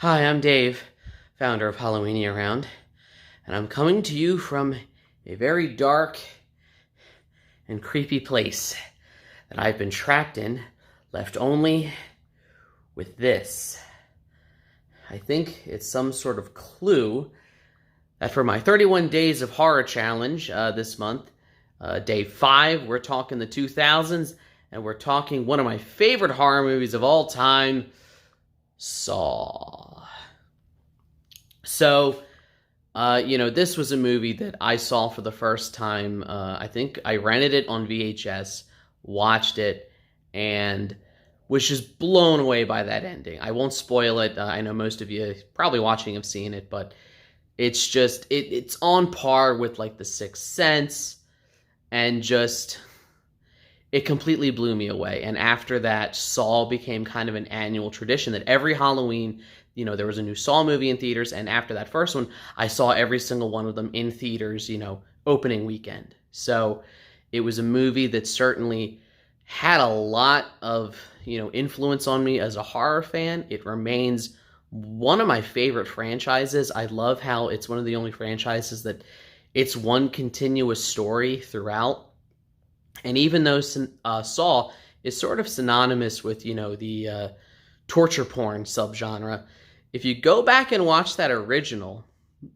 Hi, I'm Dave, founder of Halloween Year Round, and I'm coming to you from a very dark and creepy place that I've been trapped in, left only with this. I think it's some sort of clue that for my 31 Days of Horror Challenge this month, day 5, we're talking the 2000s, and we're talking one of my favorite horror movies of all time, Saw. So, this was a movie that I saw for the first time. I think I rented it on VHS, watched it, and was just blown away by that ending. I won't spoil it. I know most of you probably watching have seen it, but it's just, it's on par with like The Sixth Sense, and just, it completely blew me away. And after that, Saw became kind of an annual tradition that every Halloween, there was a new Saw movie in theaters, and after that first one, I saw every single one of them in theaters, opening weekend. So it was a movie that certainly had a lot of, influence on me as a horror fan. It remains one of my favorite franchises. I love how it's one of the only franchises that it's one continuous story throughout. And even though Saw is sort of synonymous with, the torture porn subgenre, if you go back and watch that original,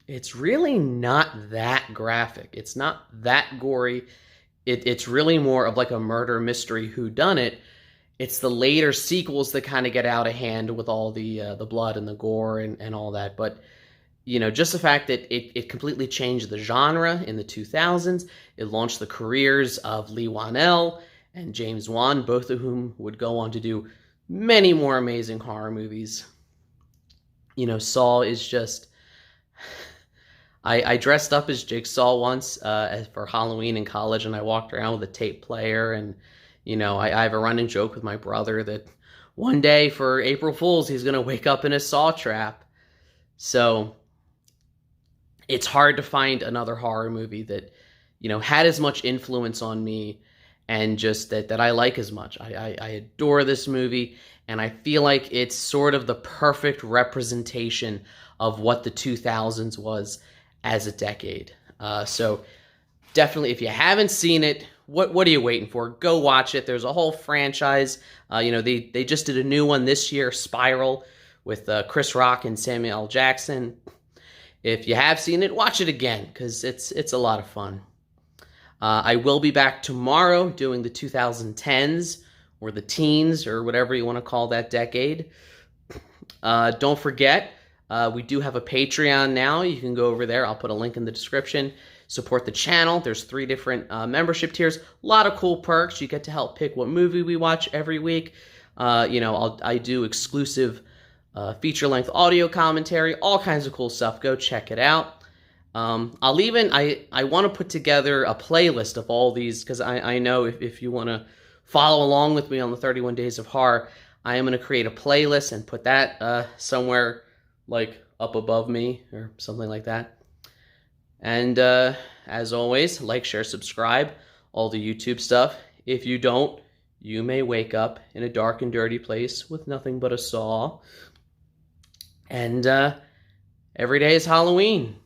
it's really not that graphic. It's not that gory. It's really more of like a murder mystery whodunit. It's the later sequels that kind of get out of hand with all the blood and the gore and all that. But just the fact that it completely changed the genre in the 2000s. It launched the careers of Leigh Whannell and James Wan, both of whom would go on to do many more amazing horror movies. Saw is just... I dressed up as Jigsaw once for Halloween in college, and I walked around with a tape player, and, I have a running joke with my brother that one day for April Fool's, he's going to wake up in a Saw trap. So it's hard to find another horror movie that, had as much influence on me and just that I like as much. I adore this movie, and I feel like it's sort of the perfect representation of what the 2000s was as a decade. So definitely, if you haven't seen it, what are you waiting for? Go watch it. There's a whole franchise. They just did a new one this year, Spiral, with Chris Rock and Samuel L. Jackson. If you have seen it, watch it again, because it's a lot of fun. I will be back tomorrow doing the 2010s, or the teens, or whatever you want to call that decade. Don't forget, we do have a Patreon now. You can go over there. I'll put a link in the description. Support the channel. There's 3 different membership tiers. A lot of cool perks. You get to help pick what movie we watch every week. I do exclusive feature-length audio commentary, all kinds of cool stuff. Go check it out. I want to put together a playlist of all these, because I know if you want to follow along with me on the 31 Days of Horror, I am going to create a playlist and put that somewhere like up above me or something like that. And as always, like, share, subscribe, all the YouTube stuff. If you don't, you may wake up in a dark and dirty place with nothing but a saw. And every day is Halloween.